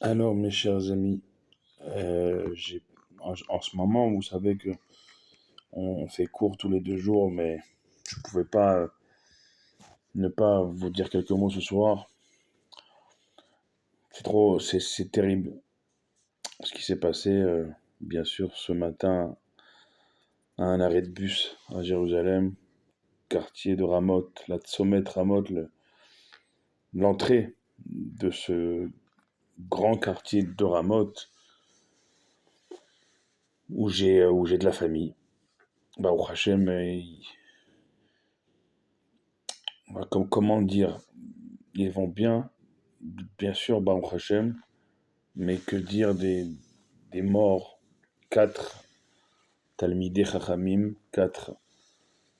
Alors, mes chers amis, en ce moment, vous savez que on fait cours tous les 2 jours, mais je pouvais pas ne pas vous dire quelques mots ce soir. C'est terrible ce qui s'est passé, bien sûr, ce matin à un arrêt de bus à Jérusalem, quartier de Ramoth, la Tzomet Ramoth, l'entrée de ce grand quartier de Ramoth où j'ai de la famille. Baruch Hashem, comment dire, ils vont bien sûr, Baruch Hashem, mais que dire des morts? Quatre Talmidei Chachamim, quatre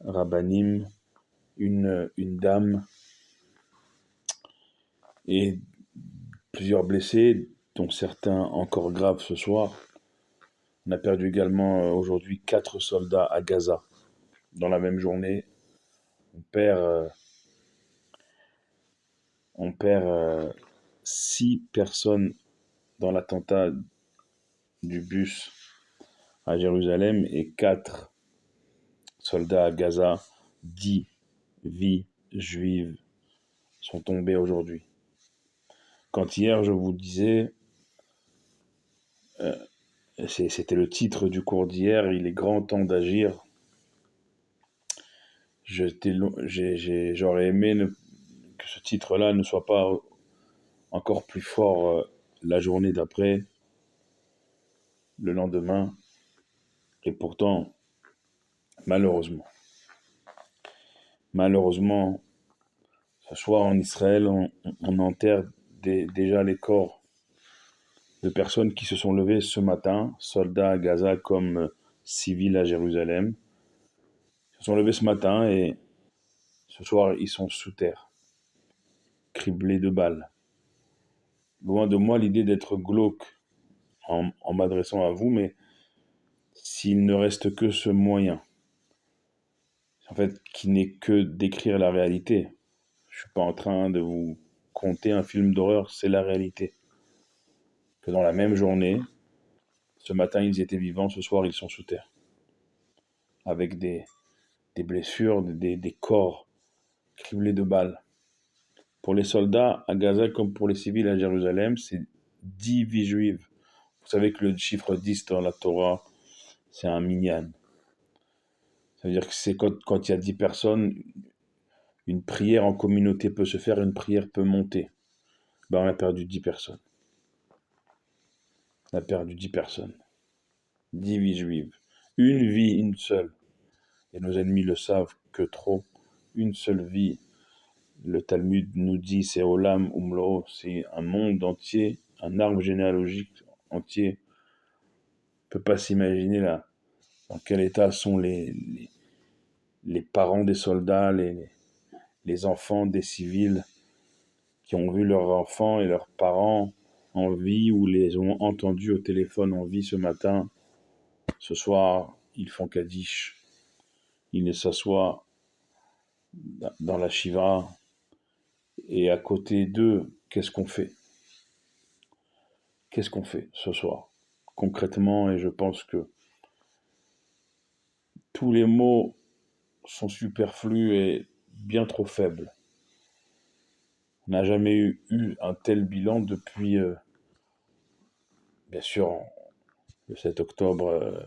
Rabbanim, une dame et plusieurs blessés, dont certains encore graves ce soir. On a perdu également aujourd'hui 4 soldats à Gaza. Dans la même journée, on perd, euh, on perd 6 personnes dans l'attentat du bus à Jérusalem et 4 soldats à Gaza. 10 vies juives sont tombées aujourd'hui. Quand hier je vous disais, c'était le titre du cours d'hier, il est grand temps d'agir. J'aurais aimé que ce titre-là ne soit pas encore plus fort la journée d'après, le lendemain, et pourtant, malheureusement, ce soir en Israël, on enterre déjà les corps de personnes qui se sont levées ce matin, soldats à Gaza comme civils à Jérusalem. Ils se sont levés ce matin et ce soir, ils sont sous terre, criblés de balles. Loin de moi l'idée d'être glauque en m'adressant à vous, mais s'il ne reste que ce moyen, en fait, qui n'est que d'écrire la réalité. Je suis pas en train de vous conter un film d'horreur, c'est la réalité. Que dans la même journée, ce matin ils étaient vivants, ce soir ils sont sous terre, avec des blessures, des corps criblés de balles. Pour les soldats à Gaza comme pour les civils à Jérusalem, c'est 10 vies juives. Vous savez que le chiffre 10 dans la Torah, c'est un minyan. Ça veut dire que c'est quand il y a 10 personnes, une prière en communauté peut se faire, une prière peut monter. Ben, on a perdu 10 personnes. On a perdu 10 personnes. 10 vies juives. Une vie, une seule. Et nos ennemis le savent que trop. Une seule vie. Le Talmud nous dit, c'est Olam Umlo, c'est un monde entier, un arbre généalogique entier. On ne peut pas s'imaginer là dans quel état sont les parents des soldats, les enfants des civils qui ont vu leurs enfants et leurs parents en vie ou les ont entendus au téléphone en vie ce matin. Ce soir, ils font Kaddish. Ils s'assoient dans la Shiva. Et à côté d'eux, qu'est-ce qu'on fait? Qu'est-ce qu'on fait ce soir? Concrètement, et je pense que tous les mots sont superflus et bien trop faibles. On n'a jamais eu un tel bilan depuis, bien sûr, le 7 octobre,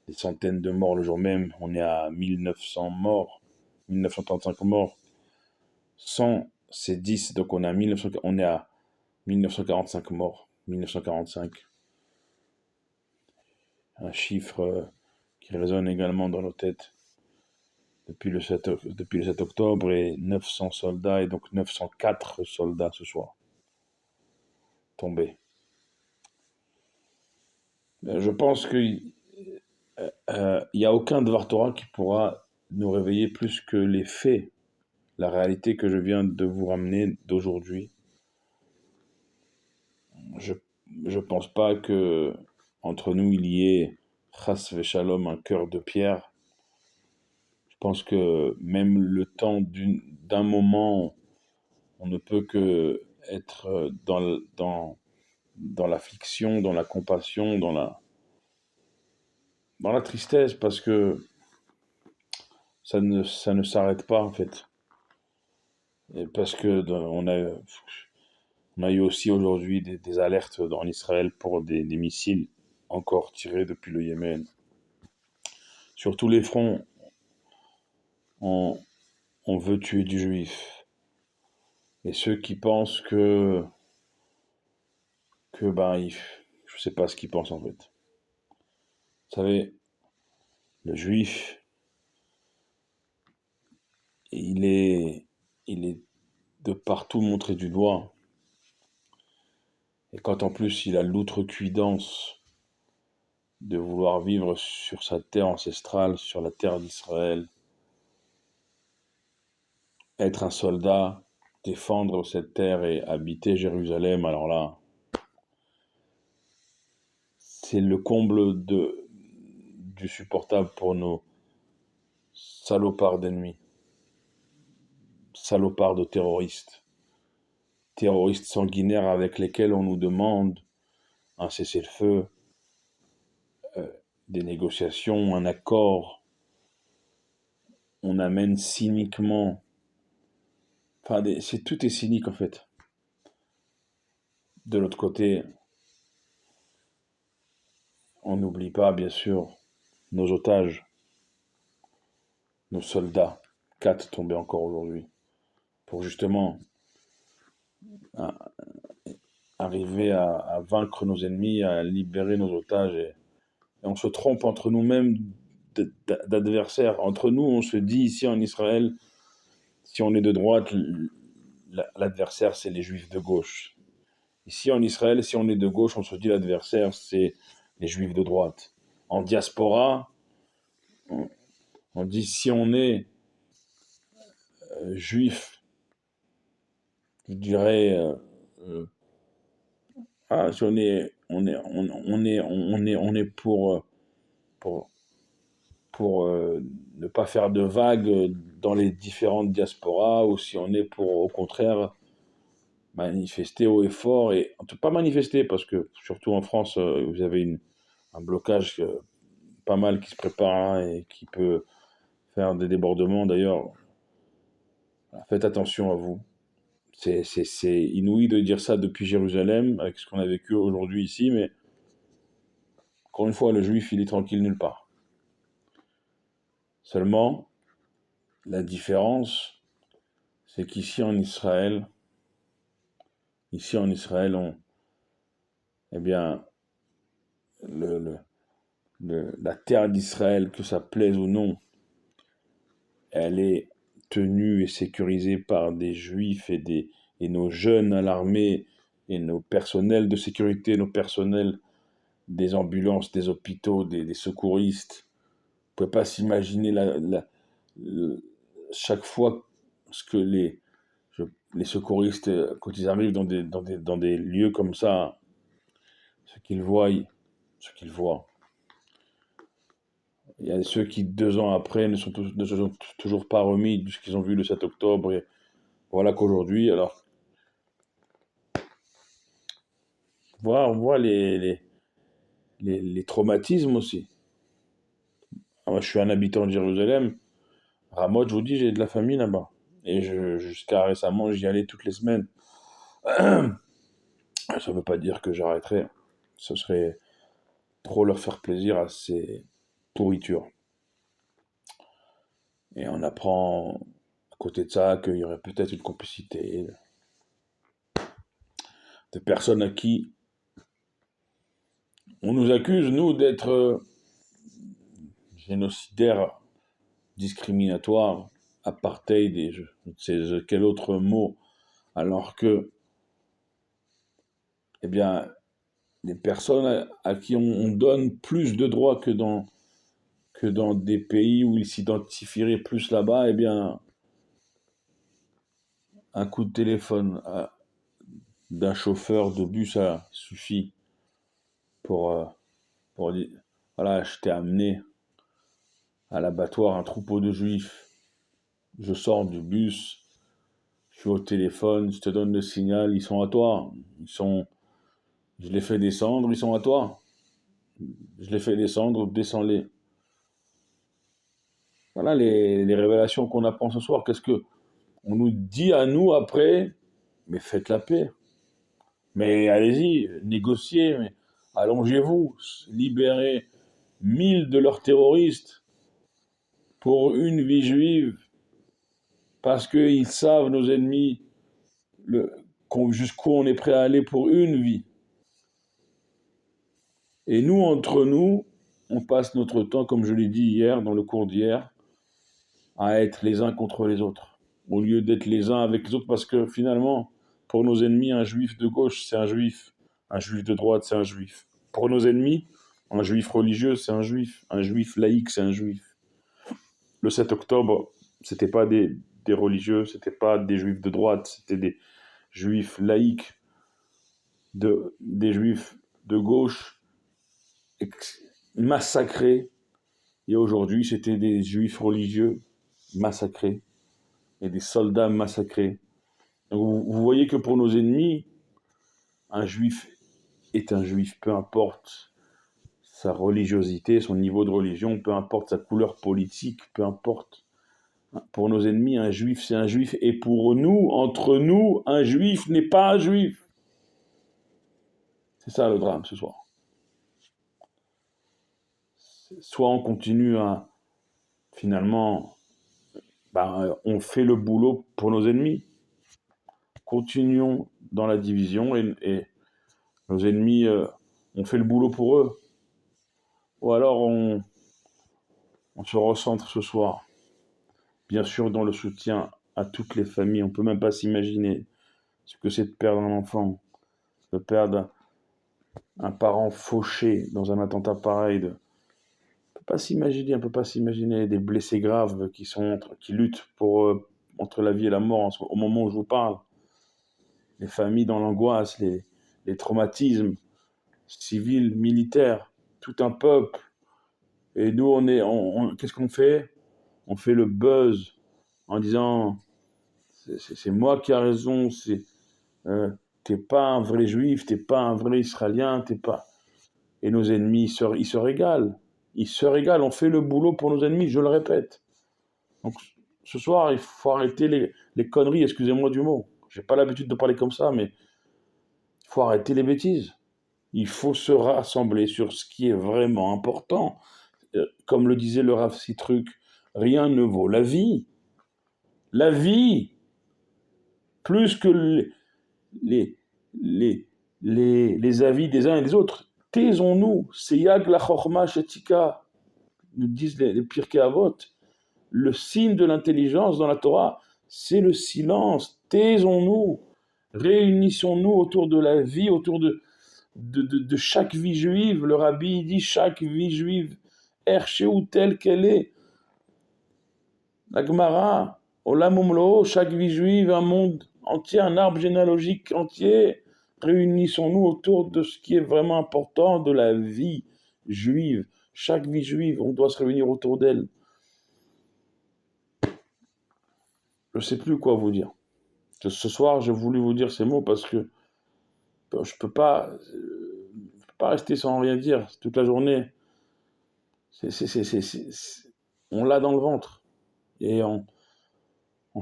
des centaines de morts le jour même. On est à 1900 morts, 1935 morts. 100, c'est 10, donc on est à 1945 morts, 1945. Un chiffre qui résonne également dans nos têtes depuis le 7 octobre et 900 soldats, et donc 904 soldats ce soir, tombés. Je pense qu'il n'y a aucun Dvar Torah qui pourra nous réveiller plus que les faits, la réalité que je viens de vous ramener d'aujourd'hui. Je ne pense pas que entre nous il y ait chas v'shalom un cœur de pierre. Je pense que même le temps d'un moment, on ne peut que être dans dans l'affliction, dans la compassion, dans la tristesse, parce que ça ne s'arrête pas en fait. Et parce que on a eu aussi aujourd'hui des alertes en Israël pour des missiles encore tirés depuis le Yémen. Sur tous les fronts, on, on veut tuer du juif. Et ceux qui pensent que ben, je sais pas ce qu'ils pensent en fait. Vous savez, le juif, il est, il est de partout montré du doigt. Et quand en plus il a l'outrecuidance de vouloir vivre sur sa terre ancestrale, sur la terre d'Israël, être un soldat, défendre cette terre et habiter Jérusalem, alors là, c'est le comble du supportable pour nos salopards d'ennemis, salopards de terroristes, terroristes sanguinaires avec lesquels on nous demande un cessez-le-feu, des négociations, un accord. On amène cyniquement. Enfin, tout est cynique en fait. De l'autre côté, on n'oublie pas, bien sûr, nos otages, nos soldats, 4 tombés encore aujourd'hui, pour justement à- arriver à vaincre nos ennemis, à libérer nos otages. Et on se trompe entre nous-mêmes d'adversaires. Entre nous, on se dit ici en Israël, si on est de droite, l'adversaire, c'est les juifs de gauche. Ici en Israël, si on est de gauche, on se dit l'adversaire, c'est les juifs de droite. En diaspora, on, on dit si on est juif, je dirais, si on est pour, pour ne pas faire de vagues dans les différentes diasporas, ou si on est pour, au contraire, manifester haut et fort, et pas manifester, parce que surtout en France, vous avez un blocage pas mal qui se prépare hein, et qui peut faire des débordements. D'ailleurs, faites attention à vous. C'est inouï de dire ça depuis Jérusalem, avec ce qu'on a vécu aujourd'hui ici, mais encore une fois, le juif, il est tranquille nulle part. Seulement, la différence, c'est ici en Israël, eh bien, le, le- la terre d'Israël, que ça plaise ou non, elle est tenue et sécurisée par des juifs et nos jeunes à l'armée et nos personnels de sécurité, nos personnels des ambulances, des hôpitaux, des secouristes. Vous ne pouvez pas s'imaginer chaque fois ce que les secouristes, quand ils arrivent dans des lieux comme ça, ce qu'ils voient, ce qu'ils voient. Il y a ceux qui, 2 ans après, ne se sont toujours pas remis de ce qu'ils ont vu le 7 octobre. Et voilà qu'aujourd'hui, alors, on voit les traumatismes aussi. Moi, je suis un habitant de Jérusalem. Ramoth, je vous dis, j'ai de la famille là-bas. Et jusqu'à récemment, j'y allais toutes les semaines. Ça ne veut pas dire que j'arrêterai. Ce serait trop leur faire plaisir à ces pourritures. Et on apprend à côté de ça qu'il y aurait peut-être une complicité de personnes à qui on nous accuse, nous, d'être génocidaires, discriminatoires, apartheid et je ne sais quel autre mot, alors que, eh bien, les personnes à qui on donne plus de droits que dans des pays où ils s'identifieraient plus là-bas, eh bien, un coup de téléphone d'un chauffeur de bus, ça suffit pour, pour dire, voilà, je t'ai amené à l'abattoir un troupeau de juifs, je sors du bus, je suis au téléphone, je te donne le signal, ils sont à toi, ils sont Je les fais descendre, ils sont à toi. Je les fais descendre, descends-les. Voilà les révélations qu'on apprend ce soir. Qu'est-ce que on nous dit à nous après? Mais faites la paix. Mais allez-y, négociez, mais allongez-vous, libérez 1000 de leurs terroristes pour une vie juive, parce qu'ils savent, nos ennemis, jusqu'où on est prêt à aller pour une vie. Et nous, entre nous, on passe notre temps, comme je l'ai dit hier, dans le cours d'hier, à être les uns contre les autres, au lieu d'être les uns avec les autres, parce que finalement, pour nos ennemis, un juif de gauche, c'est un juif de droite, c'est un juif. Pour nos ennemis, un juif religieux, c'est un juif laïque, c'est un juif. Le 7 octobre, c'était pas des religieux, c'était pas des juifs de droite, c'était des juifs laïques, des juifs de gauche, massacrés. Et aujourd'hui, c'était des juifs religieux massacrés et des soldats massacrés. Donc vous voyez que pour nos ennemis, un juif est un juif, peu importe sa religiosité, son niveau de religion, peu importe sa couleur politique, peu importe. Pour nos ennemis, un juif, c'est un juif. Et pour nous, entre nous, un juif n'est pas un juif. C'est ça le drame ce soir. Soit on continue à, finalement, on fait le boulot pour nos ennemis. Continuons dans la division et nos ennemis, on fait le boulot pour eux. Ou alors on se recentre ce soir, bien sûr dans le soutien à toutes les familles. On ne peut même pas s'imaginer ce que c'est de perdre un enfant, de perdre un parent fauché dans un attentat pareil. On ne peut pas s'imaginer des blessés graves qui luttent entre la vie et la mort au moment où je vous parle. Les familles dans l'angoisse, les traumatismes civils, militaires, tout un peuple. Et nous, qu'est-ce qu'on fait? On fait le buzz en disant c'est moi qui ai raison, t'es pas un vrai juif, t'es pas un vrai israélien, t'es pas. Et nos ennemis, ils se régalent. Ils se régalent, on fait le boulot pour nos ennemis, je le répète. Donc ce soir, il faut arrêter les conneries, excusez-moi du mot. J'ai pas l'habitude de parler comme ça, mais il faut arrêter les bêtises. Il faut se rassembler sur ce qui est vraiment important. Comme le disait le Rav Sitruk, rien ne vaut la vie. La vie, plus que les avis des uns et des autres. Taisons-nous. C'est Yag la Chorma Shetika, nous disent les Pirkei Avot. Le signe de l'intelligence dans la Torah, c'est le silence. Taisons-nous. Réunissons-nous autour de la vie, autour de chaque vie juive. Le Rabbi dit chaque vie juive, Erchéou telle qu'elle est. La Gemara, Olam Umlo, chaque vie juive, un monde entier, un arbre généalogique entier. Réunissons-nous autour de ce qui est vraiment important, de la vie juive. Chaque vie juive, on doit se réunir autour d'elle. Je ne sais plus quoi vous dire. Ce soir, j'ai voulu vous dire ces mots parce que je ne peux pas rester sans rien dire toute la journée. On l'a dans le ventre. Et en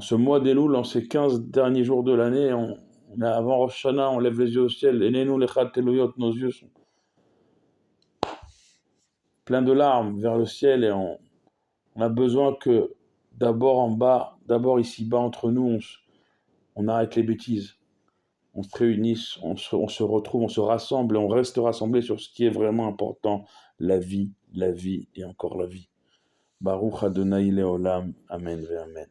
ce mois d'Elul, en ces 15 derniers jours de l'année, avant Rosh Hashanah, on lève les yeux au ciel. Enenu lechat teloyot, nos yeux sont pleins de larmes vers le ciel et on a besoin que d'abord en bas, d'abord ici-bas entre nous, on arrête les bêtises. On se réunisse, on se retrouve, on se rassemble et on reste rassemblés sur ce qui est vraiment important, la vie et encore la vie. Baruch Adonai Leolam, Amen ve Amen.